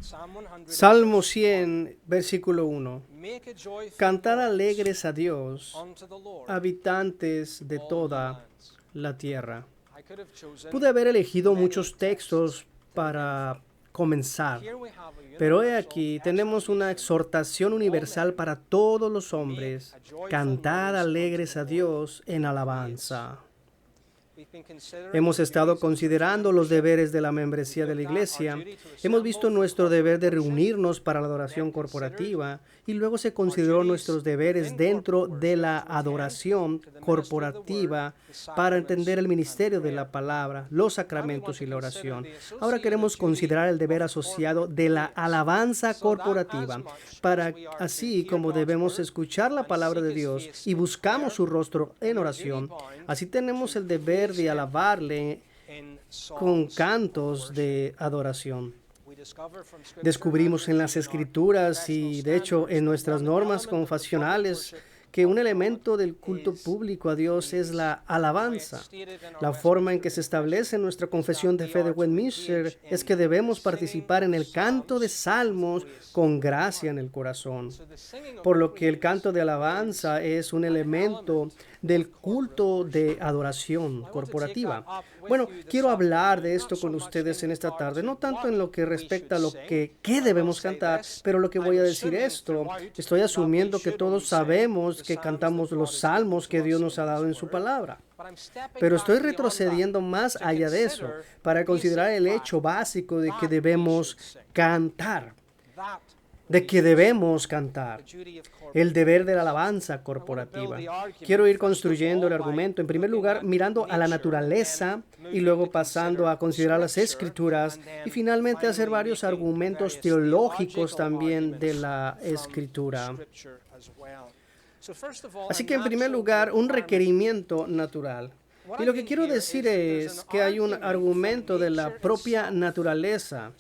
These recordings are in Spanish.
Salmo 100, versículo 1. Make a joyful Cantar noise alegres a Dios, unto the Lord, habitantes de all toda lands. la tierra. I could have chosen Pude haber elegido many muchos textos para comenzar, Here we have a pero he universal aquí tenemos una exhortation exhortación universal para todos los hombres. Cantar alegres a Dios en alabanza. We've been considering Hemos the estado duties of church considerando los membership. deberes de la membresía de la iglesia. Hemos visto nuestro deber de reunirnos para la adoración corporativa y luego se consideró nuestros deberes dentro de la adoración corporativa para entender el ministerio de la palabra, los sacramentos y la oración. Ahora queremos considerar el deber asociado de la alabanza corporativa, para así como debemos escuchar la palabra de Dios y buscamos su rostro en oración, así tenemos el deber de alabarle In con songs cantos of de adoración. we discover from Scripture Descubrimos en las and in our escrituras y de hecho en nuestras normas confesionales que un elemento del culto público a Dios es la alabanza. La forma en que se establece en nuestra confesión de fe de Westminster es que debemos participar en el canto de salmos con gracia en el corazón. Por lo que el canto de alabanza es un elemento del culto de adoración corporativa. Bueno, quiero hablar de esto con ustedes en esta tarde, no tanto en lo que respecta a lo que qué debemos cantar, pero lo que voy a decir esto, estoy asumiendo que todos sabemos que cantamos los salmos que Dios nos ha dado en su palabra. Pero estoy retrocediendo más allá de eso para considerar el hecho básico de que debemos cantar, el deber de la alabanza corporativa. Quiero ir construyendo el argumento, en primer lugar, mirando a la naturaleza y luego pasando a considerar las escrituras y finalmente hacer varios argumentos teológicos también de la escritura. Así que en primer lugar, un requerimiento natural. Y lo que quiero decir es que hay un argumento de la propia naturaleza,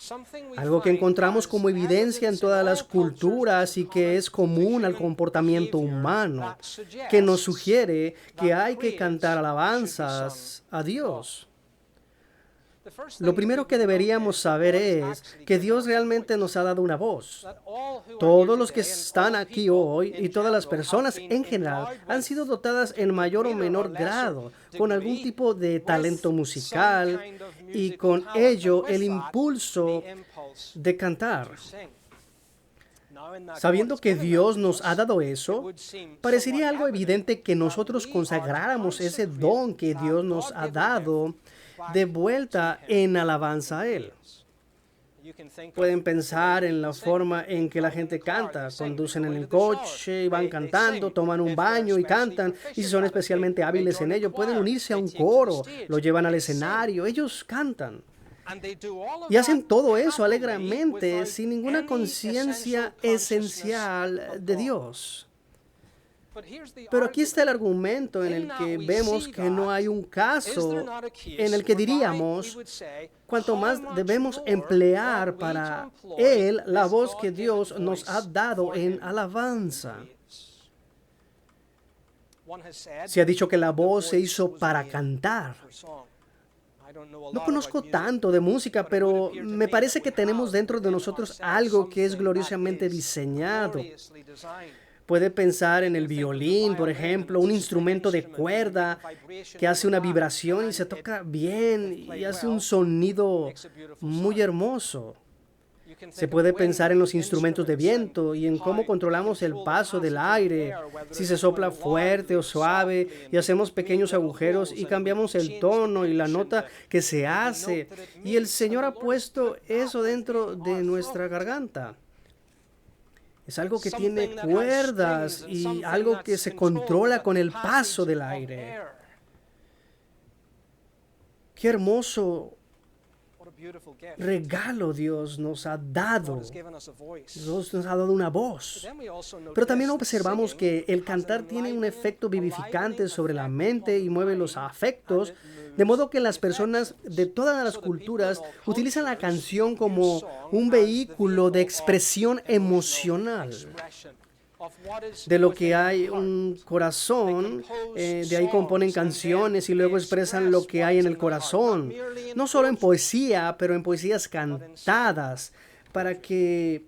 algo que encontramos como evidencia en todas las culturas y que es común al comportamiento humano, que nos sugiere que hay que cantar alabanzas a Dios. Lo primero que deberíamos saber es que Dios realmente nos ha dado una voz. Todos los que están aquí hoy y todas las personas en general han sido dotadas en mayor o menor grado con algún tipo de talento musical y con ello el impulso de cantar. Sabiendo que Dios nos ha dado eso, parecería algo evidente que nosotros consagráramos ese don que Dios nos ha dado de vuelta en alabanza a Él. Pueden pensar en la forma en que la gente canta. Conducen en el coche y van cantando, toman un baño y cantan. Y si son especialmente hábiles en ello, pueden unirse a un coro, lo llevan al escenario, ellos cantan. Y hacen todo eso alegremente, sin ninguna conciencia esencial de Dios. Pero aquí está el argumento en el que vemos que no hay un caso en el que diríamos cuanto más debemos emplear para Él la voz que Dios nos ha dado en alabanza. Se ha dicho que la voz se hizo para cantar. No conozco tanto de música, pero me parece que tenemos dentro de nosotros algo que es gloriosamente diseñado. Puede pensar en el violín, por ejemplo, un instrumento de cuerda que hace una vibración y se toca bien y hace un sonido muy hermoso. Se puede pensar en los instrumentos de viento y en cómo controlamos el paso del aire, si se sopla fuerte o suave y hacemos pequeños agujeros y cambiamos el tono y la nota que se hace. Y el Señor ha puesto eso dentro de nuestra garganta. Es algo que tiene cuerdas y algo que se controla con el paso del aire. Qué hermoso regalo Dios nos ha dado. Dios nos ha dado una voz. Pero también observamos que el cantar tiene un efecto vivificante sobre la mente y mueve los afectos, de modo que las personas de todas las culturas utilizan la canción como un vehículo de expresión emocional. De lo que hay un corazón, de ahí componen canciones y luego expresan lo que hay en el corazón. No solo en poesía, pero en poesías cantadas, para que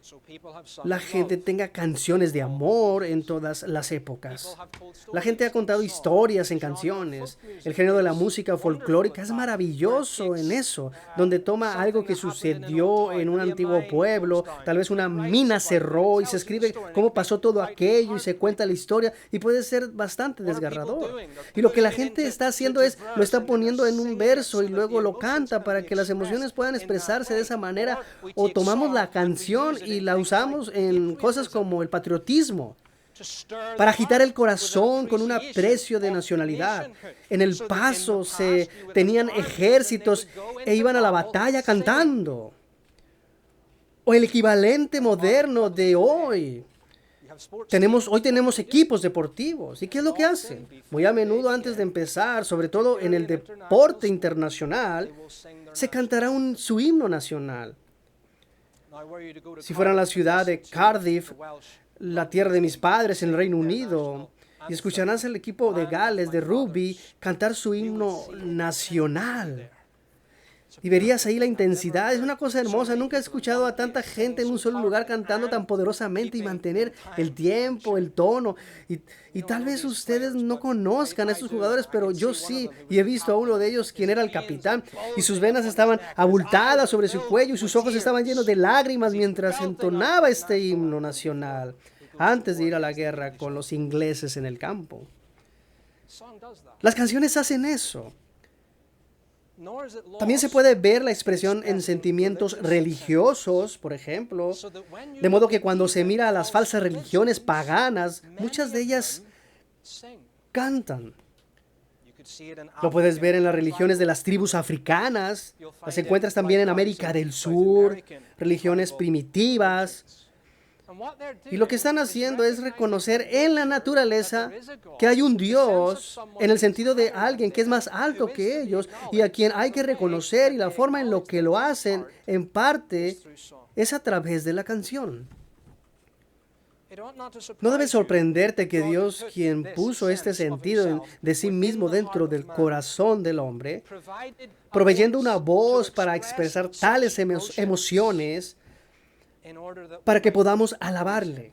So people have sung la of gente love. tenga canciones de amor en todas las épocas. People have told La gente ha stories contado in song. historias en The genre of canciones. folk music El género de la is música wonderful folclórica at es that, maravilloso where it en takes, eso, donde toma algo something que that happened in an old sucedió town, en un maybe a antiguo mine pueblo, goes down, tal vez una it writes mina about it, and it cerró y se tells you the escribe story, and cómo it can pasó todo write aquello y se heartbreaking. cuenta la historia y puede ser bastante What are people desgarrador. doing? They're Y lo que la putting it gente into está haciendo es, lo verse, está and then poniendo they're en un singing it verso so y that luego the lo emotions canta can para be que las emociones expressed puedan in that expresarse de way. esa manera. Or we O take tomamos song la and we canción use it y in la things usamos like en cosas patriotism, como el patriotismo, to stir para the agitar el heart with an corazón con un appreciation aprecio de of nacionalidad. nationhood. En el So that in the paso se past you would have tenían armies and they ejércitos would go e into iban a la battle batalla singing. cantando. O el equivalente moderno de hoy. You have sports Hoy teams, tenemos what do they do? equipos deportivos. ¿Y qué es lo que hacen? Muy a menudo antes de empezar, sobre todo en el deporte internacional, They will sing their se national cantará su himno nacional. Now, were you to go to Si fueran la Cardiff and ciudad de listen to Cardiff, the Welsh la tierra de mis padres en el Reino their Unido, national y anthem, escucharás al equipo de Land of Gales my de rugby fathers, cantar su you would himno see nacional. there. Y verías ahí la intensidad. Es una cosa hermosa. Nunca he escuchado a tanta gente en un solo lugar cantando tan poderosamente y mantener el tiempo, el tono. Y tal vez ustedes no conozcan a estos jugadores, pero yo sí. Y he visto a uno de ellos, quien era el capitán, y sus venas estaban abultadas sobre su cuello y sus ojos estaban llenos de lágrimas mientras entonaba este himno nacional antes de ir a la guerra con los ingleses en el campo. Song does that. Las canciones hacen eso. Nor is it También se lost puede ver la expresión en sentimientos religiosos, por ejemplo, so that when you de modo look que at cuando se even mira a las false falsas religiones religions, paganas, many muchas de of ellas them sing. cantan. You could see it in Lo puedes African ver en las religiones de tribal. las tribus africanas, You'll find las it encuentras también en likewise América in del South Sur, American religiones tribal primitivas. religions. And what they're Y lo que están doing is haciendo es recognizing reconocer in en la nature naturaleza that there is a God, que hay un in the sense of Dios, someone en el who is sentido de higher than alguien que es más them, alto who is to que be ellos y a quien hay que acknowledged, reconocer, and y the la way forma en lo they que lo acknowledge hacen, that in part en parte, is through song. es a través de la canción. It ought not to No debe surprise you sorprenderte que that God Dios, put quien this puso este sense of sentido himself de sí within mismo the dentro heart del of man, corazón del hombre, provided a proveyendo una voice voz to para express expresar such tales emotions emociones in order that para we que might podamos praise alabarle. him.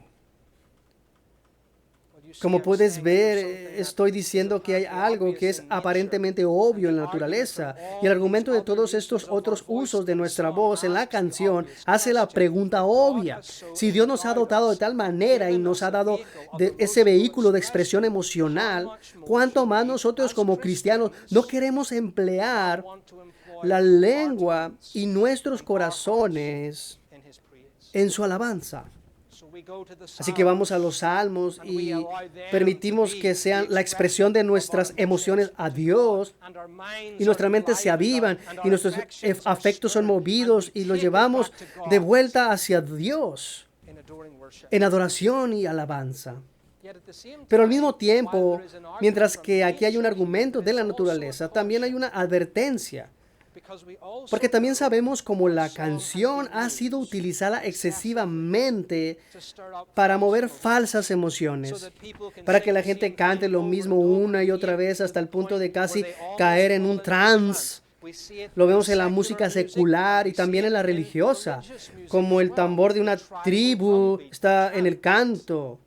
Well, you see, Como I'm puedes saying ver, there's something that estoy is diciendo que hay apparently algo que obvious es in nature, aparentemente obvio en la and the argument naturaleza, from all y el argumento de these other todos estos uses of our otros voice usos de in nuestra song voz en la asks the canción obvious hace la question. pregunta If God obvia. has so Si Dios nos ha endowed dotado de us, tal manera y given nos us ha a dado vehicle of de ese emotional vehículo de expresión expression, how emocional, much more ¿cuánto should más we, nosotros as como cristianos no Christians, queremos not emplear want to employ la our lengua tongues y nuestros and our hearts corazones in His praise? en su alabanza? So we go to the Así que vamos a Psalms, los salmos and we y allow them permitimos to be que sean the la expresión de expression of nuestras our emociones emotions a to Dios, God, and our minds y nuestras are mentes se enlivened, avivan and y our nuestros affections are afectos son stirred, movidos and we y los take it llevamos back to God de vuelta hacia Dios in adoring worship. en adoración y alabanza. Yet at the same Pero al time, mismo tiempo, while there is an argument mientras from que aquí hay un nature, argumento de la there is also a naturaleza, también hay caution, una advertencia. because we also Porque también know sabemos cómo that la song has canción been ha sido used utilizada excesivamente to stir up para false mover emotions, falsas so emociones, that people can para sing que la the gente same cante thing lo over mismo and over una y otra again, vez hasta el to the punto de point casi where they almost caer en fall un into trance. trance. We see it Lo in vemos en la secular música music, secular we y see también it en la in religiosa, religious music como as el well, tambor de the una tribal tribu drumbeat, está the en el chant. canto.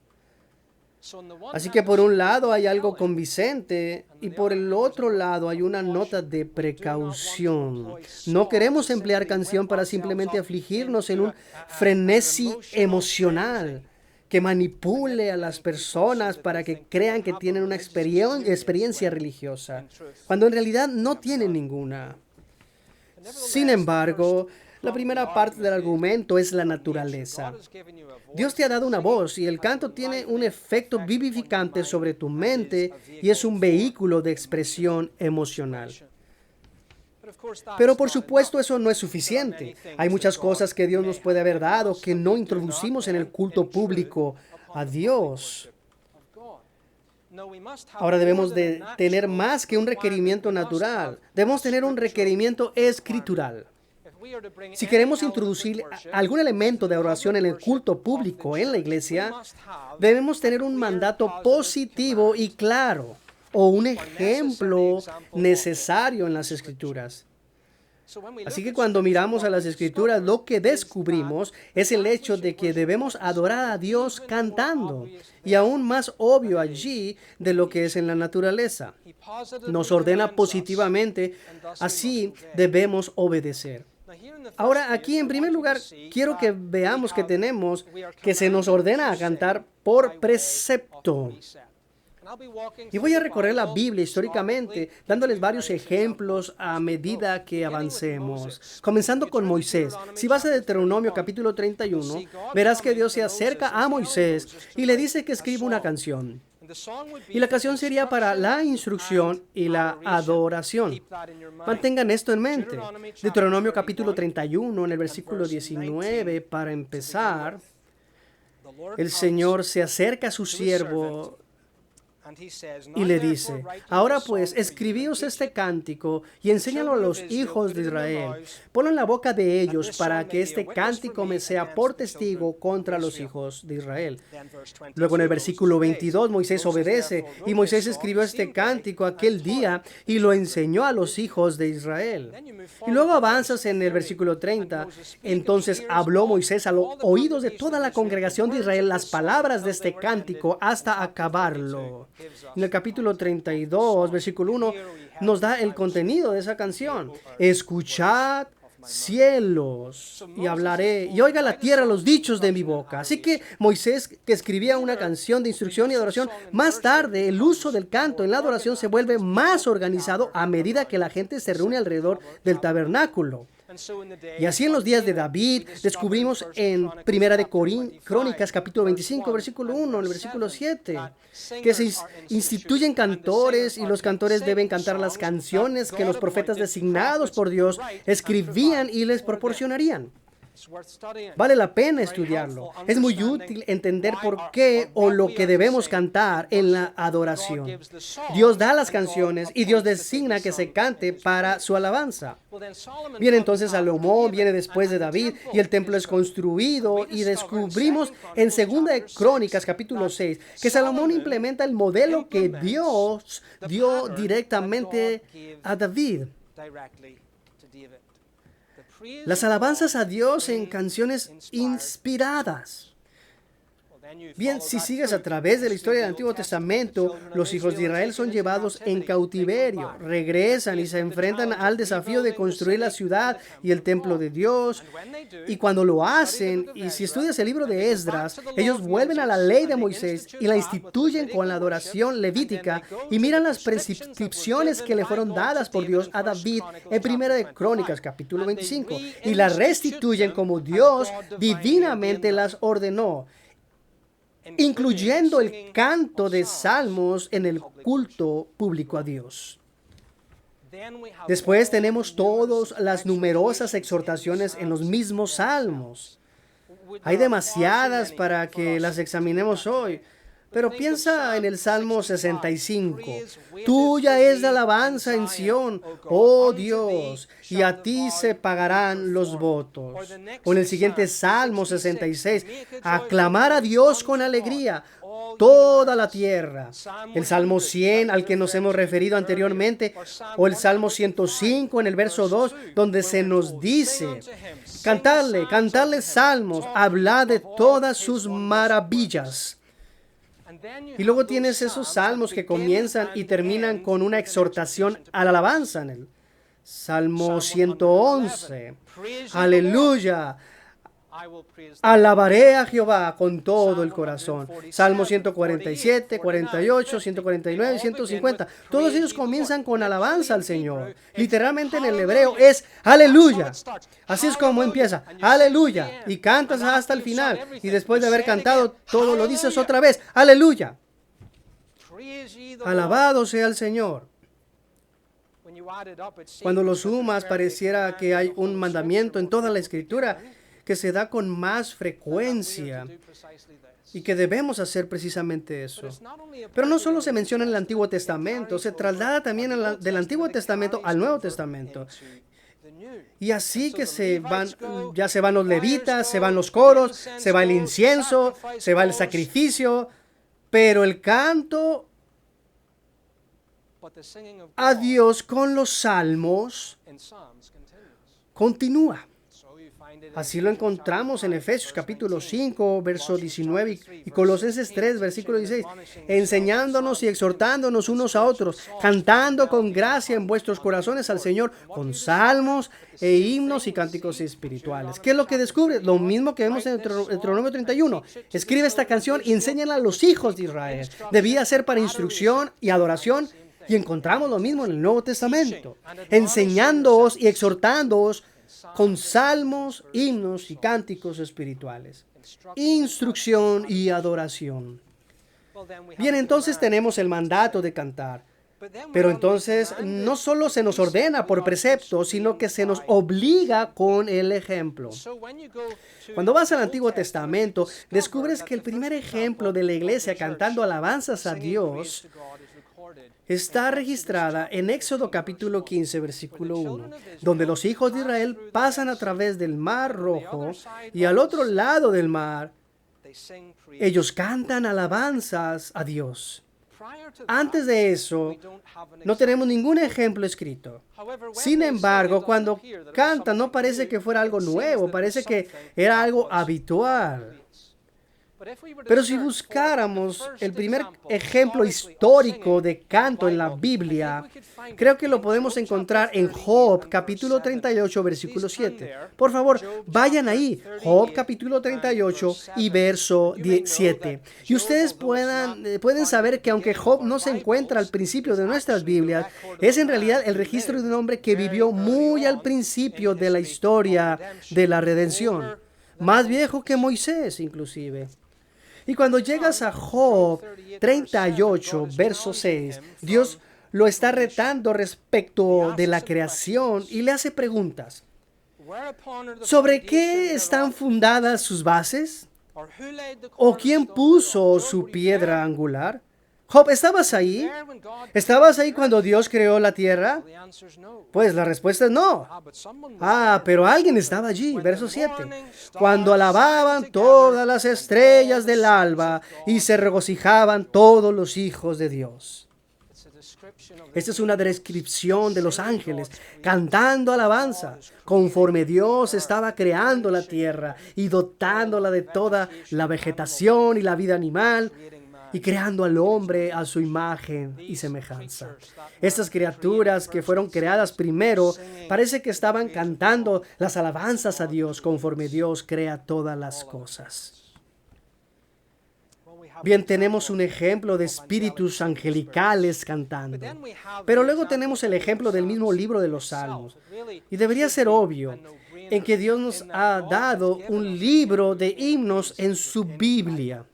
So on the one Así hand, que por there's un lado hay algo compelling, convincente and y on the por other el hand, there's a otro note lado hay of una nota caution. de We do not want to precaución. employ No song queremos to emplear simply canción whip para ourselves simplemente up afligirnos en into un an frenesí emotional emocional frenzy, que manipule a las personas para que crean que tienen una experiencia religiosa, in truth. cuando en realidad no tienen ninguna. Sin embargo, la primera parte del argumento es la naturaleza. Dios te ha dado una voz y el canto tiene un efecto vivificante sobre tu mente y es un vehículo de expresión emocional. Pero por supuesto eso no es suficiente. Hay muchas cosas que Dios nos puede haber dado que no introducimos en el culto público a Dios. Ahora debemos de tener más que un requerimiento natural. Debemos tener un requerimiento escritural. Si queremos introducir algún elemento de oración en el culto público en la iglesia, debemos tener un mandato positivo y claro, o un ejemplo necesario en las Escrituras. Así que cuando miramos a las Escrituras, lo que descubrimos es el hecho de que debemos adorar a Dios cantando, y aún más obvio allí de lo que es en la naturaleza. Nos ordena positivamente, así debemos obedecer. Ahora, aquí en primer lugar, quiero que veamos que tenemos que se nos ordena a cantar por precepto. Y voy a recorrer la Biblia históricamente, dándoles varios ejemplos a medida que avancemos. Comenzando con Moisés. Si vas a Deuteronomio capítulo 31, verás que Dios se acerca a Moisés y le dice que escriba una canción. Y la canción sería para la instrucción y la adoración. Mantengan esto en mente. Deuteronomio capítulo 31, en el versículo 19, para empezar, el Señor se acerca a su siervo y le dice: ahora pues, escribíos este cántico y enséñalo a los hijos de Israel. Ponlo en la boca de ellos para que este cántico me sea por testigo contra los hijos de Israel. Luego en el versículo 22 Moisés obedece y Moisés escribió este cántico aquel día y lo enseñó a los hijos de Israel. Y luego avanzas en el versículo 30. Entonces habló Moisés a los oídos de toda la congregación de Israel las palabras de este cántico hasta acabarlo. En el capítulo 32, versículo 1, nos da el contenido de esa canción. Escuchad, cielos, y hablaré, y oiga la tierra los dichos de mi boca. Así que Moisés, que escribía una canción de instrucción y adoración, más tarde el uso del canto en la adoración se vuelve más organizado a medida que la gente se reúne alrededor del tabernáculo. Y así en los días de David descubrimos en Primera de Crónicas capítulo 25 versículo 1, en el versículo 7, que se instituyen cantores y los cantores deben cantar las canciones que los profetas designados por Dios escribían y les proporcionarían. Vale la pena estudiarlo. Es muy útil entender por qué o lo que debemos cantar en la adoración. Dios da las canciones y Dios designa que se cante para su alabanza. Viene entonces Salomón, viene después de David y el templo es construido y descubrimos en 2 de Crónicas capítulo 6 que Salomón implementa el modelo que Dios dio directamente a David. Las alabanzas a Dios en canciones inspiradas. Bien, si sigues a través de la historia del Antiguo Testamento, los hijos de Israel son llevados en cautiverio, regresan y se enfrentan al desafío de construir la ciudad y el templo de Dios. Y cuando lo hacen, y si estudias el libro de Esdras, ellos vuelven a la ley de Moisés y la instituyen con la adoración levítica y miran las prescripciones que le fueron dadas por Dios a David en Primera de Crónicas, capítulo 25, y las restituyen como Dios divinamente las ordenó, incluyendo el canto de salmos en el culto público a Dios. Después tenemos todas las numerosas exhortaciones en los mismos salmos. Hay demasiadas para que las examinemos hoy, pero piensa en el Salmo 65. Tuya es la alabanza en Sión, oh Dios, y a ti se pagarán los votos. O en el siguiente Salmo 66, aclamar a Dios con alegría, toda la tierra. El Salmo 100, al que nos hemos referido anteriormente, o el Salmo 105 en el verso 2, donde se nos dice: cantarle salmos, hablad de todas sus maravillas. Y luego tienes esos salmos que comienzan y terminan con una exhortación a la alabanza. En el Salmo 111, aleluya, alabaré a Jehová con todo el corazón. Salmo 147, 48, 149 y 150. Todos ellos comienzan con alabanza al Señor. Literalmente en el hebreo es aleluya. Así es como empieza, aleluya. Y cantas hasta el final. Y después de haber cantado todo lo dices otra vez, aleluya. Alabado sea el Señor. Cuando lo sumas, pareciera que hay un mandamiento en toda la Escritura que se da con más frecuencia y que debemos hacer precisamente eso. Pero no solo se menciona en el Antiguo Testamento, se traslada también del Antiguo Testamento al Nuevo Testamento. Y así que ya se van los levitas, se van los coros, se va el incienso, se va el sacrificio, pero el canto a Dios con los salmos continúa. So you find it in Así lo encontramos en Efesios capítulo 5, verso 19 y Colosenses 3, versículo 16, enseñándonos y exhortándonos unos a otros, cantando con gracia en vuestros corazones al Señor con salmos e himnos y cánticos espirituales. ¿Qué es lo que descubre? Lo mismo que vemos en Deuteronomio 31. Escribe esta canción y enséñala a los hijos de Israel. Debía ser para instrucción y adoración. Y encontramos lo mismo en el Nuevo Testamento, enseñándoos y exhortándoos con salmos, himnos y cánticos espirituales. Instrucción y adoración. Bien, entonces tenemos el mandato de cantar. Pero entonces no solo se nos ordena por precepto, sino que se nos obliga con el ejemplo. Cuando vas al Antiguo Testamento, descubres que el primer ejemplo de la iglesia cantando alabanzas a Dios está registrada en Éxodo capítulo 15, versículo 1, donde los hijos de Israel pasan a través del Mar Rojo y al otro lado del mar, ellos cantan alabanzas a Dios. Antes de eso, no tenemos ningún ejemplo escrito. Sin embargo, cuando cantan, no parece que fuera algo nuevo, parece que era algo habitual. Pero si buscáramos el primer ejemplo histórico de canto en la Biblia, creo que lo podemos encontrar en Job capítulo 38, versículo 7. Por favor, vayan ahí, Job capítulo 38 y verso 7. Y ustedes pueden saber que aunque Job no se encuentra al principio de nuestras Biblias, es en realidad el registro de un hombre que vivió muy al principio de la historia de la redención, más viejo que Moisés inclusive. Y cuando llegas a Job 38, verso 6, Dios lo está retando respecto de la creación y le hace preguntas. ¿Sobre qué están fundadas sus bases? ¿O quién puso su piedra angular? Job, ¿estabas ahí? ¿Estabas ahí cuando Dios creó la tierra? Pues la respuesta es no. Pero alguien estaba allí. Verso 7. Cuando alababan todas las estrellas del alba y se regocijaban todos los hijos de Dios. Esta es una descripción de los ángeles cantando alabanza conforme Dios estaba creando la tierra y dotándola de toda la vegetación y la vida animal, y creando al hombre a su imagen y semejanza. Estas criaturas que fueron creadas primero parece que estaban cantando las alabanzas a Dios conforme Dios crea todas las cosas. Bien, tenemos un ejemplo de espíritus angelicales cantando. Pero luego tenemos el ejemplo del mismo libro de los Salmos. Y debería ser obvio en que Dios nos ha dado un libro de himnos en su Biblia.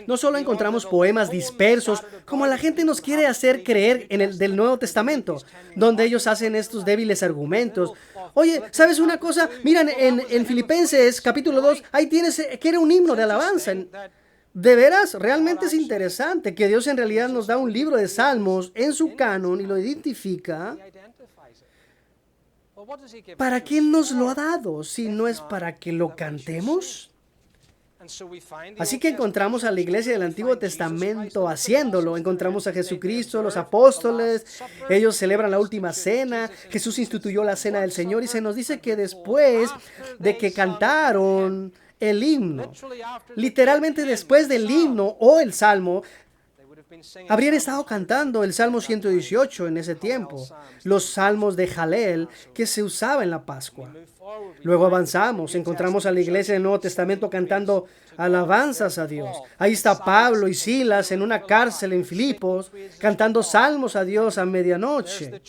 No solo encontramos poemas dispersos, como la gente nos quiere hacer creer en el del Nuevo Testamento, donde ellos hacen estos débiles argumentos. Oye, ¿sabes una cosa? Miren, en Filipenses capítulo 2, ahí tienes que era un himno de alabanza. De veras, realmente es interesante que Dios en realidad nos da un libro de salmos en su canon y lo identifica. ¿Para qué nos lo ha dado si no es para que lo cantemos? Así que encontramos a la iglesia del Antiguo Testamento haciéndolo. Encontramos a Jesucristo, los apóstoles, ellos celebran la última cena. Jesús instituyó la cena del Señor y se nos dice que después de que cantaron el himno, literalmente después del himno o el salmo, habrían estado cantando el Salmo 118 en ese tiempo, los salmos de Jalel que se usaba en la Pascua. Luego avanzamos, encontramos a la iglesia del Nuevo Testamento cantando alabanzas a Dios. Ahí está Pablo y Silas en una cárcel en Filipos, cantando salmos a Dios a medianoche.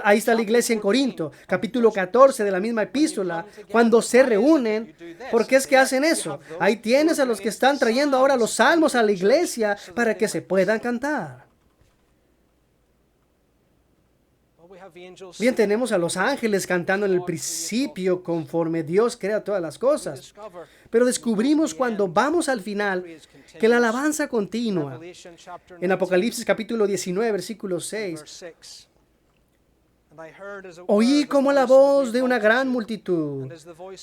Ahí está la iglesia en Corinto, capítulo 14 de la misma epístola, cuando se reúnen. ¿Por qué es que hacen eso? Ahí tienes a los que están trayendo ahora los salmos a la iglesia para que se puedan cantar. Bien, tenemos a los ángeles cantando en el principio conforme Dios crea todas las cosas. Pero descubrimos cuando vamos al final que la alabanza continua. En Apocalipsis capítulo 19, versículo 6. Oí como la voz de una gran multitud,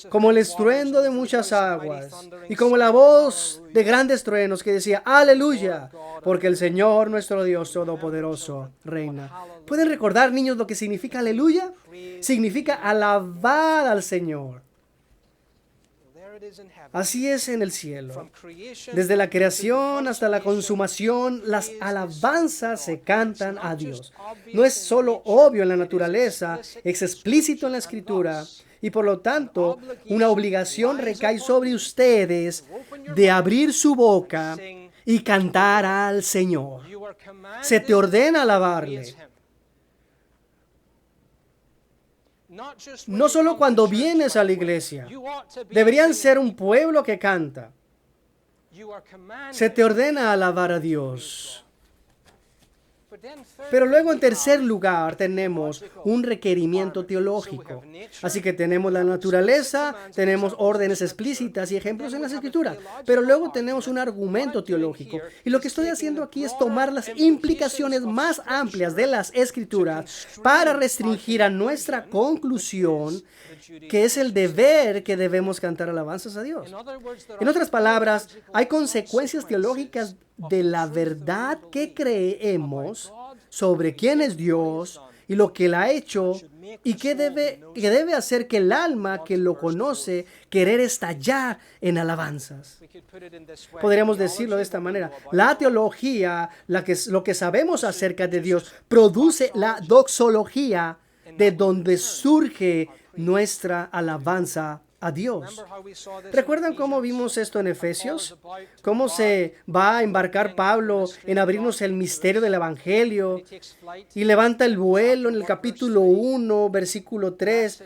como el estruendo de muchas aguas, y como la voz de grandes truenos que decía, aleluya, porque el Señor nuestro Dios Todopoderoso reina. ¿Pueden recordar, niños, lo que significa aleluya? Significa alabar al Señor. Así es en el cielo. Desde la creación hasta la consumación, las alabanzas se cantan a Dios. No es solo obvio en la naturaleza, es explícito en la Escritura, y por lo tanto, una obligación recae sobre ustedes de abrir su boca y cantar al Señor. Se te ordena alabarle. No solo cuando vienes a la iglesia. Deberían ser un pueblo que canta. Se te ordena alabar a Dios. Pero luego, en tercer lugar, tenemos un requerimiento teológico. Así que tenemos la naturaleza, tenemos órdenes explícitas y ejemplos en las Escrituras. Pero luego tenemos un argumento teológico. Y lo que estoy haciendo aquí es tomar las implicaciones más amplias de las Escrituras para restringir a nuestra conclusión, que es el deber que debemos cantar alabanzas a Dios. En otras palabras, hay consecuencias teológicas de la verdad que creemos sobre quién es Dios y lo que Él ha hecho, y que debe hacer que el alma que lo conoce querer estallar en alabanzas. Podríamos decirlo de esta manera: la teología, lo que sabemos acerca de Dios, produce la doxología, de donde surge nuestra alabanza a Dios. ¿Recuerdan cómo vimos esto en Efesios? ¿Cómo se va a embarcar Pablo en abrirnos el misterio del Evangelio y levanta el vuelo en el capítulo 1, versículo 3?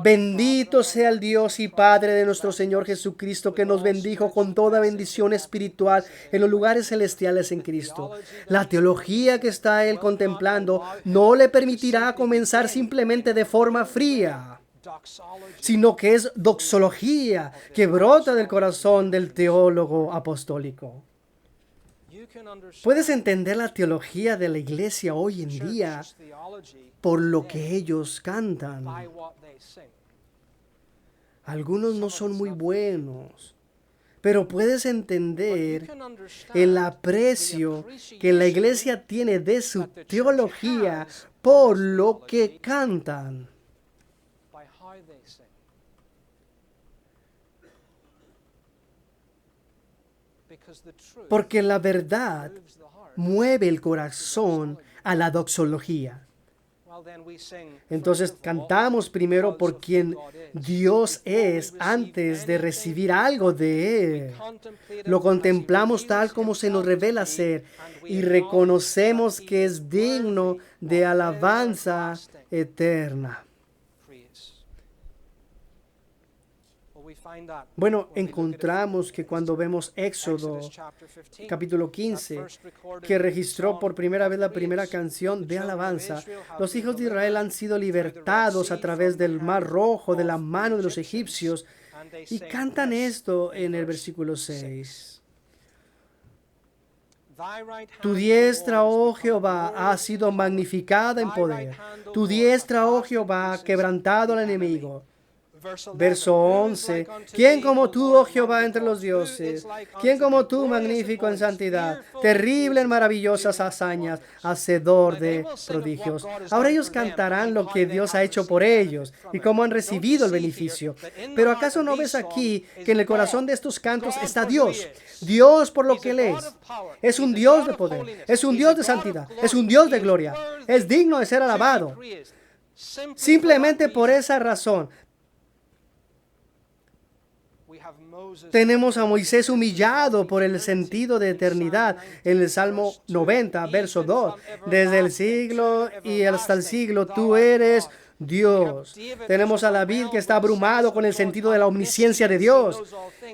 Bendito sea el Dios y Padre de nuestro Señor Jesucristo, que nos bendijo con toda bendición espiritual en los lugares celestiales en Cristo. La teología que está él contemplando no le permitirá comenzar simplemente de forma fría, sino que es doxología que brota del corazón del teólogo apostólico. Puedes entender la teología de la iglesia hoy en día por lo que ellos cantan. Algunos no son muy buenos, pero puedes entender el aprecio que la iglesia tiene de su teología por lo que cantan. Porque la verdad mueve el corazón a la doxología. Entonces cantamos primero por quien Dios es antes de recibir algo de Él. Lo contemplamos tal como se nos revela ser y reconocemos que es digno de alabanza eterna. Bueno, encontramos que cuando vemos Éxodo, capítulo 15, que registró por primera vez la primera canción de alabanza, los hijos de Israel han sido libertados a través del Mar Rojo, de la mano de los egipcios, y cantan esto en el versículo 6. Tu diestra, oh Jehová, ha sido magnificada en poder. Tu diestra, oh Jehová, ha quebrantado al enemigo. Verso 11. ¿Quién como tú, oh Jehová, entre los dioses? ¿Quién como tú, magnífico en santidad, terrible en maravillosas hazañas, hacedor de prodigios? Ahora ellos cantarán lo que Dios ha hecho por ellos y cómo han recibido el beneficio. Pero ¿acaso no ves aquí que en el corazón de estos cantos está Dios? Dios por lo que Él es. Es un Dios de poder, es un Dios de santidad, es un Dios de gloria. Es digno de ser alabado. Simplemente por esa razón. Tenemos a Moisés humillado por el sentido de eternidad en el Salmo 90, verso 2. Desde el siglo y hasta el siglo, tú eres Dios. Tenemos a David que está abrumado con el sentido de la omnisciencia de Dios.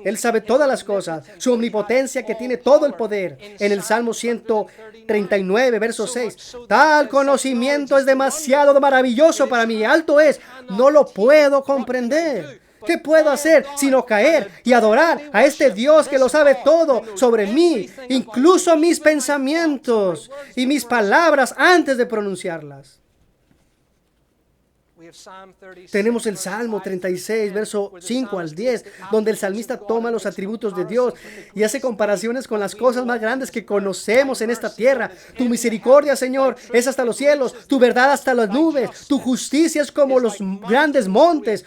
Él sabe todas las cosas. Su omnipotencia que tiene todo el poder. En el Salmo 139, verso 6. Tal conocimiento es demasiado maravilloso para mí. Alto es. No lo puedo comprender. ¿Qué puedo hacer sino caer y adorar a este Dios que lo sabe todo sobre mí, incluso mis pensamientos y mis palabras antes de pronunciarlas? Tenemos el Salmo 36, verso 5 al 10, donde el salmista toma los atributos de Dios y hace comparaciones con las cosas más grandes que conocemos en esta tierra. Tu misericordia, Señor, es hasta los cielos, tu verdad hasta las nubes, tu justicia es como los grandes montes,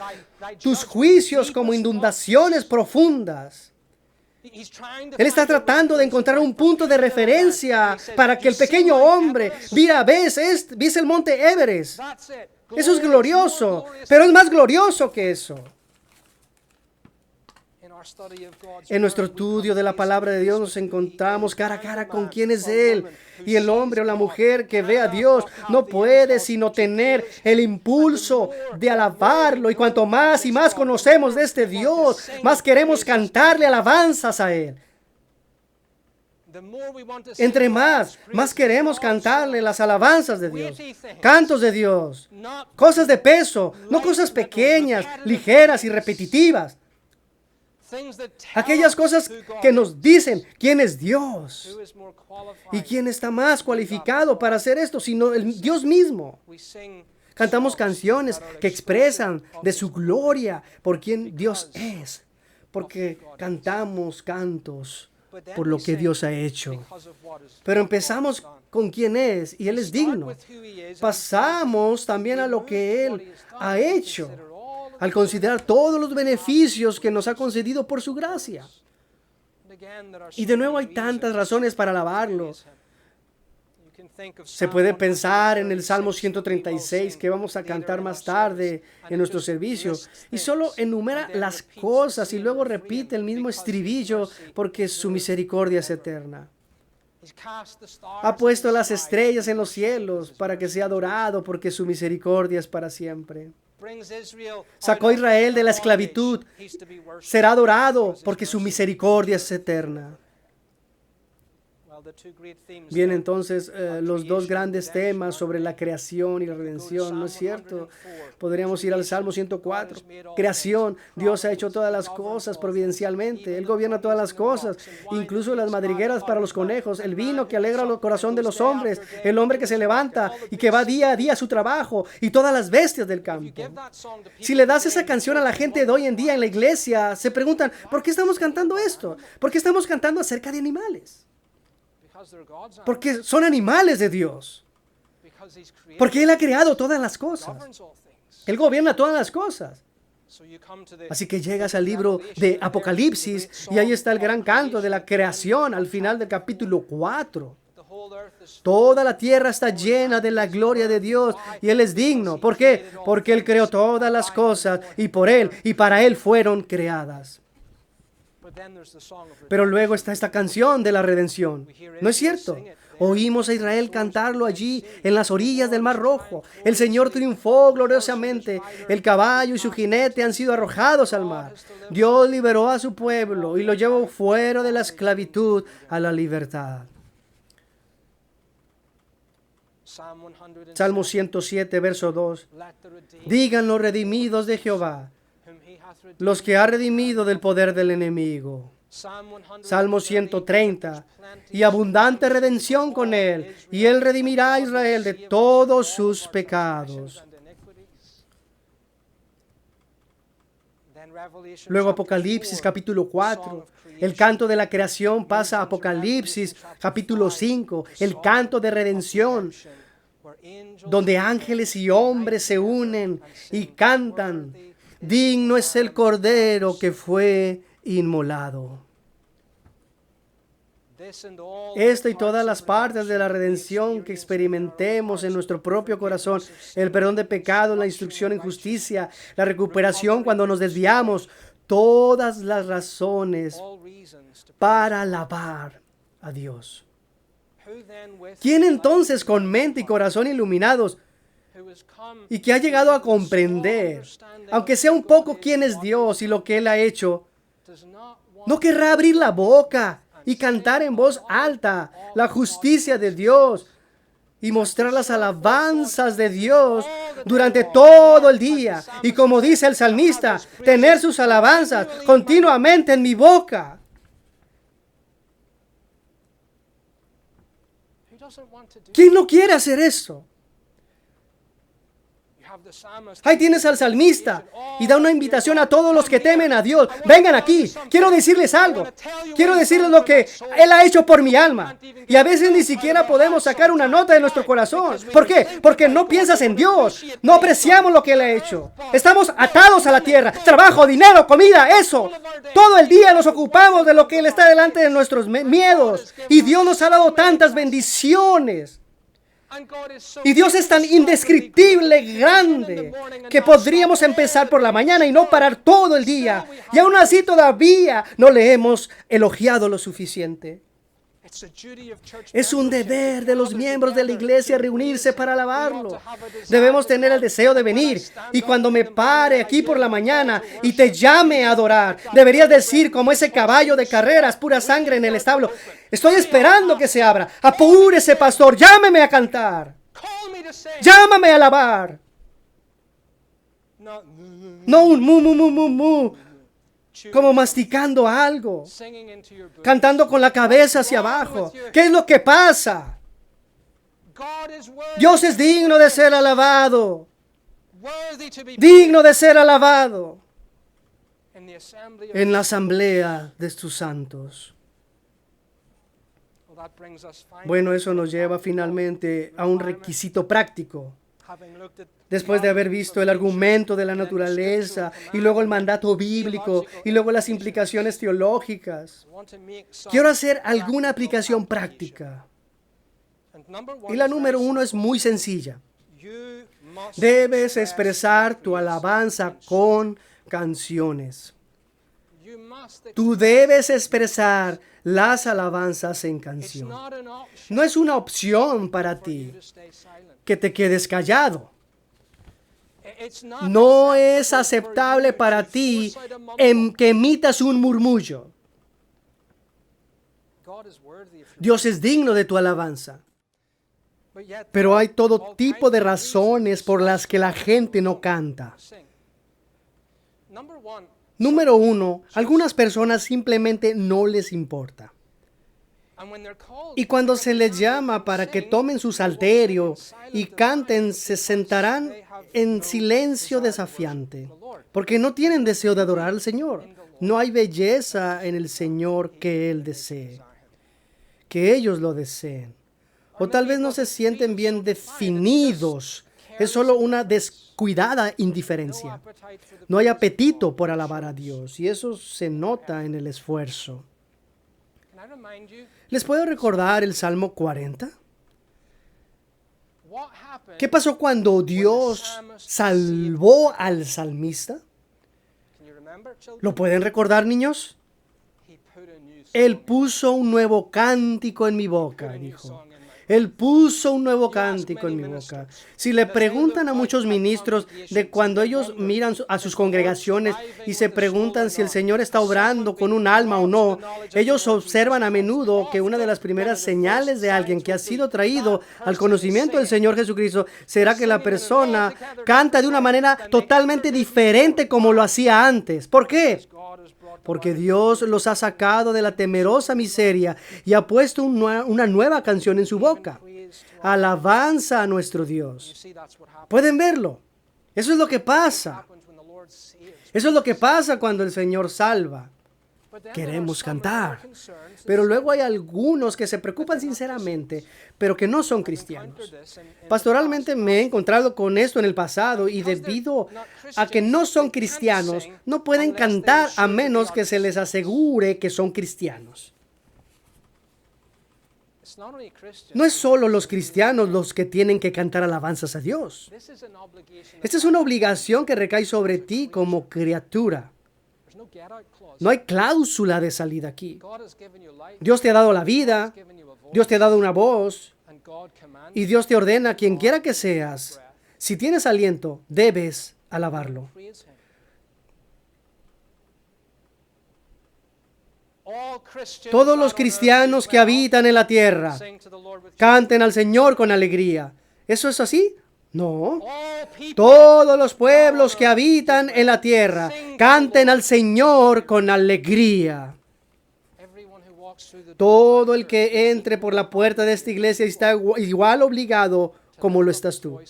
tus juicios como inundaciones profundas. Él está tratando de encontrar un punto de referencia para que el pequeño hombre ¿ves el monte Everest? Eso es glorioso, pero es más glorioso que eso. En nuestro estudio de la palabra de Dios nos encontramos cara a cara con quién es Él. Y el hombre o la mujer que ve a Dios no puede sino tener el impulso de alabarlo. Y cuanto más y más conocemos de este Dios, más queremos cantarle alabanzas a Él. Entre más queremos cantarle las alabanzas de Dios, cantos de Dios, cosas de peso, no cosas pequeñas, ligeras y repetitivas. Aquellas cosas que nos dicen quién es Dios y quién está más cualificado para hacer esto, sino el Dios mismo. Cantamos canciones que expresan de su gloria por quien Dios es, porque cantamos cantos por lo que Dios ha hecho. Pero empezamos con quién es y Él es digno. Pasamos también a lo que Él ha hecho, al considerar todos los beneficios que nos ha concedido por su gracia. Y de nuevo hay tantas razones para alabarlo. Se puede pensar en el Salmo 136 que vamos a cantar más tarde en nuestro servicio y solo enumera las cosas y luego repite el mismo estribillo porque su misericordia es eterna. Ha puesto las estrellas en los cielos para que sea adorado porque su misericordia es para siempre. Sacó a Israel de la esclavitud. Será adorado porque su misericordia es eterna. Bien, entonces los dos grandes temas sobre la creación y la redención, ¿no es cierto? Podríamos ir al Salmo 104. Creación, Dios ha hecho todas las cosas providencialmente. Él gobierna todas las cosas, incluso las madrigueras para los conejos, el vino que alegra el corazón de los hombres, el hombre que se levanta y que va día a día a su trabajo y todas las bestias del campo. Si le das esa canción a la gente de hoy en día en la iglesia, se preguntan, ¿por qué estamos cantando esto? ¿Por qué estamos cantando acerca de animales? Porque son animales de Dios. Porque Él ha creado todas las cosas. Él gobierna todas las cosas. Así que llegas al libro de Apocalipsis y ahí está el gran canto de la creación al final del capítulo 4. Toda la tierra está llena de la gloria de Dios y Él es digno. ¿Por qué? Porque Él creó todas las cosas y por Él y para Él fueron creadas. Pero luego está esta canción de la redención. ¿No es cierto? Oímos a Israel cantarlo allí en las orillas del Mar Rojo. El Señor triunfó gloriosamente. El caballo y su jinete han sido arrojados al mar. Dios liberó a su pueblo y lo llevó fuera de la esclavitud a la libertad. Salmo 107, verso 2. Digan los redimidos de Jehová, los que ha redimido del poder del enemigo. Salmo 130. Y abundante redención con Él, y Él redimirá a Israel de todos sus pecados. Luego Apocalipsis capítulo 4. El canto de la creación pasa a Apocalipsis capítulo 5. El canto de redención, donde ángeles y hombres se unen y cantan. Digno es el Cordero que fue inmolado. Esta y todas las partes de la redención que experimentemos en nuestro propio corazón, el perdón de pecados, la instrucción en justicia, la recuperación cuando nos desviamos, todas las razones para alabar a Dios. ¿Quién entonces con mente y corazón iluminados y que ha llegado a comprender, aunque sea un poco, quién es Dios y lo que Él ha hecho, no querrá abrir la boca y cantar en voz alta la justicia de Dios y mostrar las alabanzas de Dios durante todo el día? Y como dice el salmista, tener sus alabanzas continuamente en mi boca. ¿Quién no quiere hacer eso? Ahí tienes al salmista y da una invitación a todos los que temen a Dios. Vengan aquí, quiero decirles algo. Quiero decirles lo que Él ha hecho por mi alma. Y a veces ni siquiera podemos sacar una nota de nuestro corazón. ¿Por qué? Porque no piensas en Dios. No apreciamos lo que Él ha hecho. Estamos atados a la tierra. Trabajo, dinero, comida, eso. Todo el día nos ocupamos de lo que Él está delante de nuestros miedos. Y Dios nos ha dado tantas bendiciones. Y Dios es tan indescriptible, grande, que podríamos empezar por la mañana y no parar todo el día. Y aún así todavía no le hemos elogiado lo suficiente. Es un deber de los miembros de la iglesia reunirse para alabarlo. Debemos tener el deseo de venir. Y cuando me pare aquí por la mañana y te llame a adorar, deberías decir como ese caballo de carreras, pura sangre en el establo: estoy esperando que se abra. Apúrese, pastor, llámeme a cantar. Llámame a alabar. No un mu, mu, mu, mu, mu, como masticando algo, cantando con la cabeza hacia abajo. ¿Qué es lo que pasa? Dios es digno de ser alabado. Digno de ser alabado en la asamblea de tus santos. Bueno, eso nos lleva finalmente a un requisito práctico. Después de haber visto el argumento de la naturaleza y luego el mandato bíblico y luego las implicaciones teológicas, quiero hacer alguna aplicación práctica. Y la número 1 es muy sencilla. Debes expresar tu alabanza con canciones. Tú debes expresar las alabanzas en canción. No es una opción para ti que te quedes callado. No es aceptable para ti que emitas un murmullo. Dios es digno de tu alabanza. Pero hay todo tipo de razones por las que la gente no canta. Número 1, algunas personas simplemente no les importa. Y cuando se les llama para que tomen su salterio y canten, se sentarán en silencio desafiante, porque no tienen deseo de adorar al Señor. No hay belleza en el Señor que Él desee, que ellos lo deseen. O tal vez no se sienten bien definidos. Es solo una descuidada indiferencia. No hay apetito por alabar a Dios, y eso se nota en el esfuerzo. ¿Les puedo recordar el Salmo 40? ¿Qué pasó cuando Dios salvó al salmista? ¿Lo pueden recordar, niños? Él puso un nuevo cántico en mi boca, dijo. Él puso un nuevo cántico en mi boca. Si le preguntan a muchos ministros de cuando ellos miran a sus congregaciones y se preguntan si el Señor está obrando con un alma o no, ellos observan a menudo que una de las primeras señales de alguien que ha sido traído al conocimiento del Señor Jesucristo será que la persona canta de una manera totalmente diferente como lo hacía antes. ¿Por qué? Porque Dios los ha sacado de la temerosa miseria y ha puesto una nueva canción en su boca. Alabanza a nuestro Dios. ¿Pueden verlo? Eso es lo que pasa. Eso es lo que pasa cuando el Señor salva. Queremos cantar. Pero luego hay algunos que se preocupan sinceramente, pero que no son cristianos. Pastoralmente me he encontrado con esto en el pasado y debido a que no son cristianos, no pueden cantar a menos que se les asegure que son cristianos. No es solo los cristianos los que tienen que cantar alabanzas a Dios. Esta es una obligación que recae sobre ti como criatura. No hay cláusula de salida aquí. Dios te ha dado la vida, Dios te ha dado una voz, y Dios te ordena a quien quiera que seas. Si tienes aliento, debes alabarlo. Todos los cristianos que habitan en la tierra canten al Señor con alegría. ¿Eso es así? No. Todos los pueblos que habitan en la tierra canten al Señor con alegría. Todo el que entre por la puerta de esta iglesia está igual obligado como lo estás tú.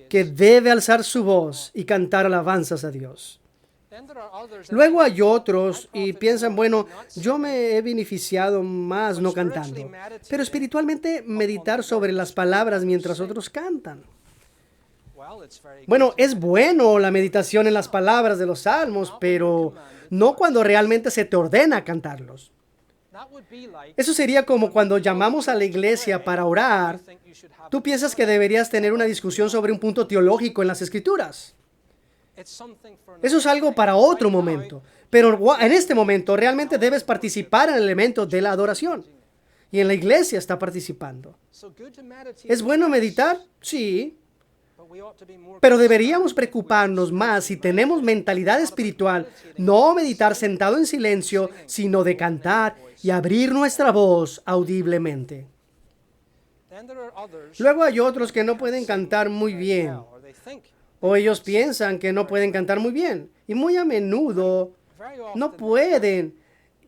que debe alzar su voz y cantar alabanzas a Dios. Then there are others that Luego think, hay otros "I y profit piensan, more bueno, not yo singing." me he beneficiado más no cantando. Pero espiritualmente meditar sobre las palabras mientras otros cantan. Well, it's very good Bueno, to es meditate bueno la meditación en las palabras de los salmos, pero no cuando realmente se te ordena cantarlos. That would be like Eso sería como cuando llamamos a la iglesia para orar. you think you should have Tú a piensas que deberías tener una discusión sobre un punto teológico en las Escrituras. It's something for Eso es algo para otro momento. Pero en este momento realmente debes participar en el elemento de la adoración. Y en la iglesia está participando. So good to meditate, ¿Es bueno meditar? Sí. but we ought to be more Pero deberíamos preocuparnos más si tenemos mentalidad espiritual, no meditar sentado en silencio, sino de cantar y abrir nuestra voz audiblemente. Then there are others Luego hay otros que no pueden cantar muy bien, or they think o ellos piensan que no pueden cantar muy bien, y muy a menudo very often no pueden,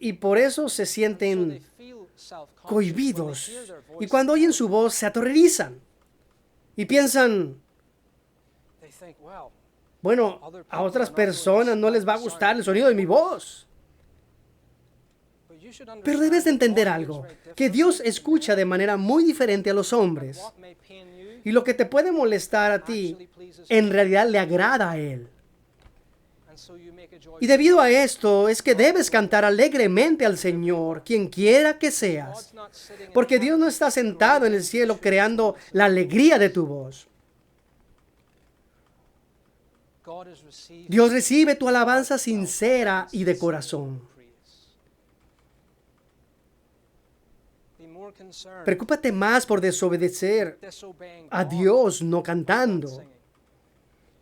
y por eso se so they sienten feel self-conscious cohibidos, when they hear their y voice. cuando oyen su voz se aterrorizan, y piensan, They think, well, bueno, a otras personas no les va a gustar el sonido de mi voz. but you should Pero understand debes de that entender God algo, hears very que Dios escucha de manera muy diferente a los hombres. what may pain you Y lo que te puede molestar a ti, actually pleases en realidad le agrada a Él. and so you make a joy. Y debido a esto es que debes cantar alegremente al Señor, quien quiera que seas. God's not sitting in Porque Dios no está sentado en el cielo creando la alegría de tu voz. God is received Dios recibe tu alabanza sincera y de corazón. praise. Be more concerned Preocúpate más por desobedecer disobeying a God Dios no not cantando, singing,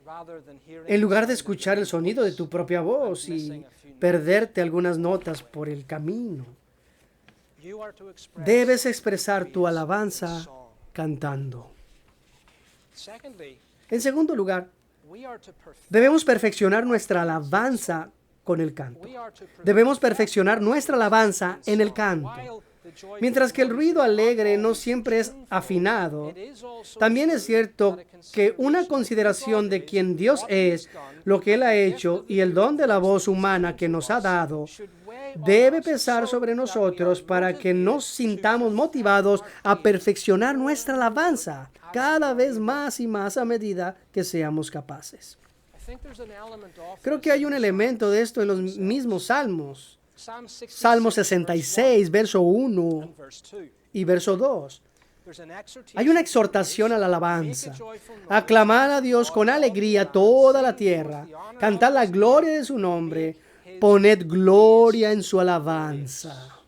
rather than hearing en lugar de the sound of escuchar el your sonido de voice tu propia and voz missing y a few notes. perderte algunas notas por el camino. You are to express Debes expresar tu praise in alabanza song. cantando. Secondly, En segundo lugar, we are to perfect. debemos perfeccionar nuestra alabanza con el canto. We are to perfect Debemos perfeccionar nuestra alabanza en el canto. while the joyful Mientras que el noise ruido is not alegre no always siempre es tuneful, afinado, it is also también es true cierto that a que una consideration of consideración who de God quien is, Dios what he has es, done, lo que Él ha and the gift hecho of the y el don de la human voz voice humana given que to nos ha us dado, should weigh on debe us pesar so sobre that we nosotros are para que nos motivated sintamos to motivados perfect a our perfeccionar faith nuestra more and more alabanza as cada we are vez able. más y más a medida que seamos capaces. I think there's an element of Creo this que hay in un the elemento Psalms de esto en los themselves. mismos salmos. Psalm 66, Salmo verse 66, verso 1 1 and verse 2. y verso 2. There's an exhortation Hay una to exhortación a la praise, alabanza. make a joyful noise Aclamar a unto Dios God, con all alegría the land, toda la sing tierra. forth the honor Cantad of la his gloria name, de su nombre. make his Poned gloria en praise su alabanza.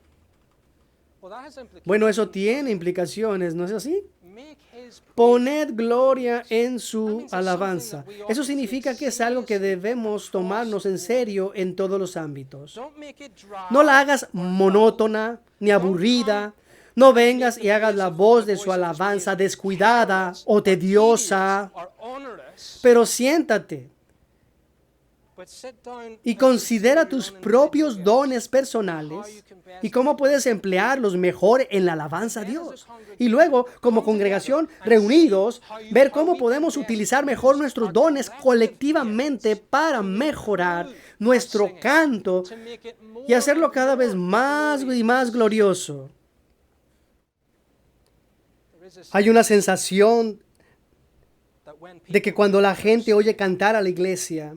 Well, that has implications. Bueno, eso tiene implicaciones, ¿no es así? Make his praise Poned gloria en su alabanza. Eso significa que es algo que debemos tomarnos en serio en todos los ámbitos. Don't make it dry No la hagas or dull. monótona ni aburrida. No vengas y hagas la voz de su alabanza descuidada o tediosa, Or onerous, pero siéntate but sit down y and considera consider tus your own propios individual dones how personales you can best y cómo puedes emplearlos mejor en la alabanza a Dios. Y luego, como congregación, reunidos, ver cómo podemos utilizar mejor nuestros dones colectivamente para mejorar nuestro canto to make it more y hacerlo and cada vez more más y más glorioso. There is a Hay una sensación that when de que people cuando la gente oye cantar a la iglesia,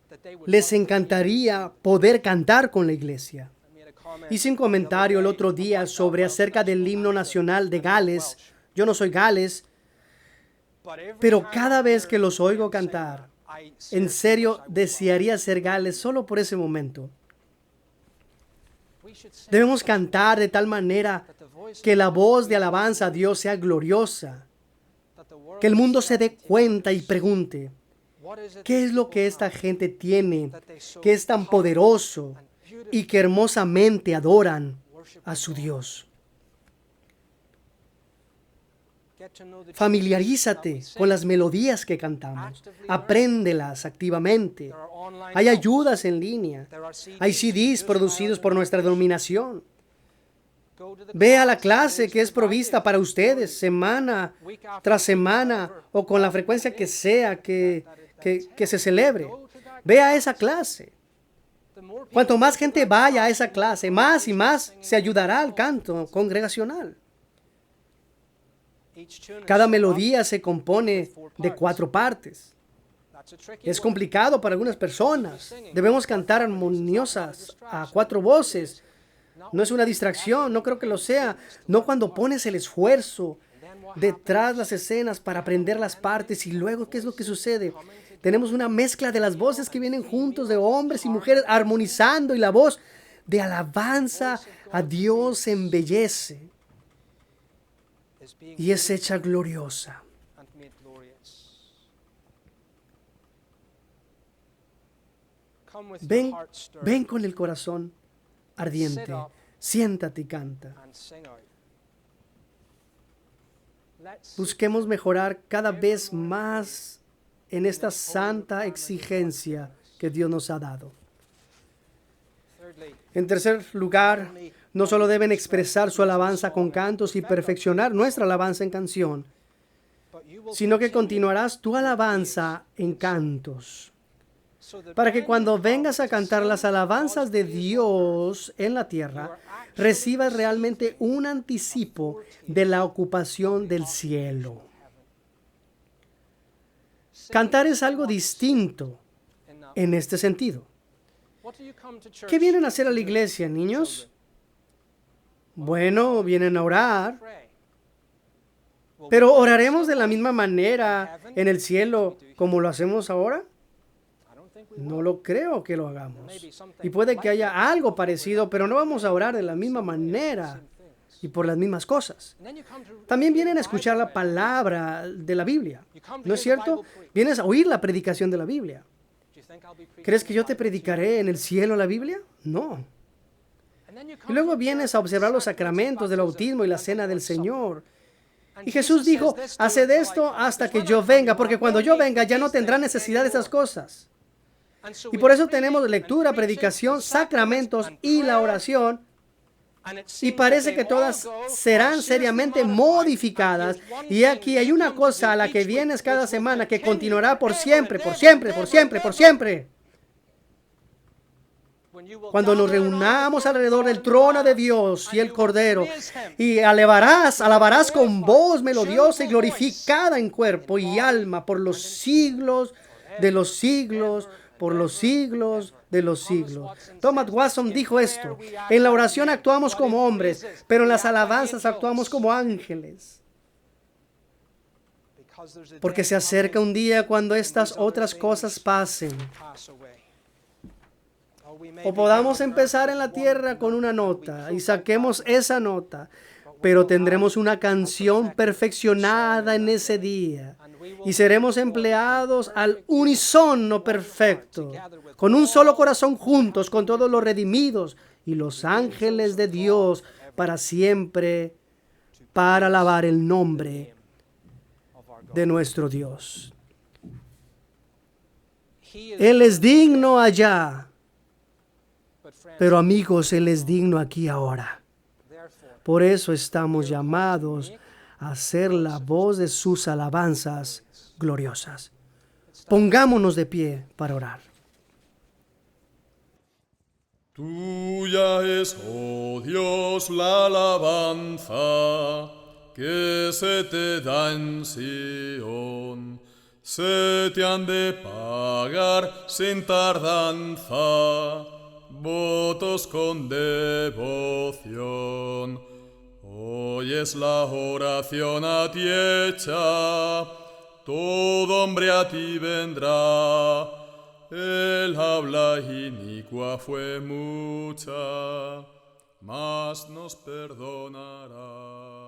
that they would les love to encantaría poder cantar con la iglesia. I made a comment Hice un comentario el otro día sobre acerca del himno nacional de Gales. Yo no soy Gales, but every pero time cada I vez hear que los oigo them sing cantar, that, I en seriously serio wish I was desearía ser Gales solo por ese momento. well. We should sing Debemos such a way cantar de tal manera that the voice que of la God voz de will alabanza a Dios sea gloriosa, that the world que el mundo se dé will cuenta y notice pregunte, what is it ¿qué that es lo people que esta have gente tiene that they so que es tan poderoso and beautiful y que hermosamente adoran worship a su God? Dios? Get to know the tunes that Familiarízate we sing. con las melodías que cantamos. Apréndelas activamente. There are online Hay helps. ayudas en línea. There are Hay CDs CDs produced by producidos our por nuestra denomination. denominación. Ve a la clase que es provista para ustedes semana tras semana o con la frecuencia que sea que se celebre. Ve a esa clase. Cuanto más gente vaya a esa clase, más y más se ayudará al canto congregacional. Cada melodía se compone de 4 partes. Es complicado para algunas personas. Debemos cantar armoniosas a 4 voces. No es una distracción, no creo que lo sea. No cuando pones el esfuerzo detrás las escenas para aprender las partes y luego, ¿qué es lo que sucede? Tenemos una mezcla de las voces que vienen juntos de hombres y mujeres armonizando y la voz de alabanza a Dios se embellece y es hecha gloriosa. Ven con el corazón ardiente, siéntate y canta. Busquemos mejorar cada vez más en esta santa exigencia que Dios nos ha dado. En tercer lugar, no solo deben expresar su alabanza con cantos y perfeccionar nuestra alabanza en canción, sino que continuarás tu alabanza en cantos, para que cuando vengas a cantar las alabanzas de Dios en la tierra, recibas realmente un anticipo de la ocupación del cielo. Cantar es algo distinto en este sentido. ¿Qué vienen a hacer a la iglesia, niños? Bueno, vienen a orar. Pero ¿oraremos de la misma manera en el cielo como lo hacemos ahora? No lo creo que lo hagamos. Y puede que haya algo parecido, pero no vamos a orar de la misma manera y por las mismas cosas. También vienen a escuchar la palabra de la Biblia, ¿no es cierto? Vienes a oír la predicación de la Biblia. ¿Crees que yo te predicaré en el cielo la Biblia? No. Y luego vienes a observar los sacramentos del bautismo y la cena del Señor. Y Jesús dijo, haced esto hasta que yo venga, porque cuando yo venga ya no tendrán necesidad de esas cosas. Y por eso tenemos lectura, predicación, sacramentos y la oración. Y parece que todas serán seriamente modificadas. Y aquí hay una cosa a la que vienes cada semana que continuará por siempre, por siempre, por siempre, por siempre. Cuando nos reunamos alrededor del trono de Dios y el Cordero, y alabarás con voz melodiosa y glorificada en cuerpo y alma por los siglos de los siglos, por los siglos de los siglos. Thomas Watson dijo esto: en la oración actuamos como hombres, pero en las alabanzas actuamos como ángeles. Porque se acerca un día cuando estas otras cosas pasen. O podamos empezar en la tierra con una nota y saquemos esa nota, pero tendremos una canción perfeccionada en ese día y seremos empleados al unísono perfecto, con un solo corazón juntos, con todos los redimidos y los ángeles de Dios para siempre, para alabar el nombre de nuestro Dios. Él es digno allá, pero amigos, Él es digno aquí ahora. Por eso estamos llamados a ser la voz de sus alabanzas gloriosas. Pongámonos de pie para orar. Tuya es, oh Dios, la alabanza que se te da en Sión. Se te han de pagar sin tardanza votos con devoción. Hoy es la oración a ti hecha, todo hombre a ti vendrá. El habla inicua fue mucha, mas nos perdonará.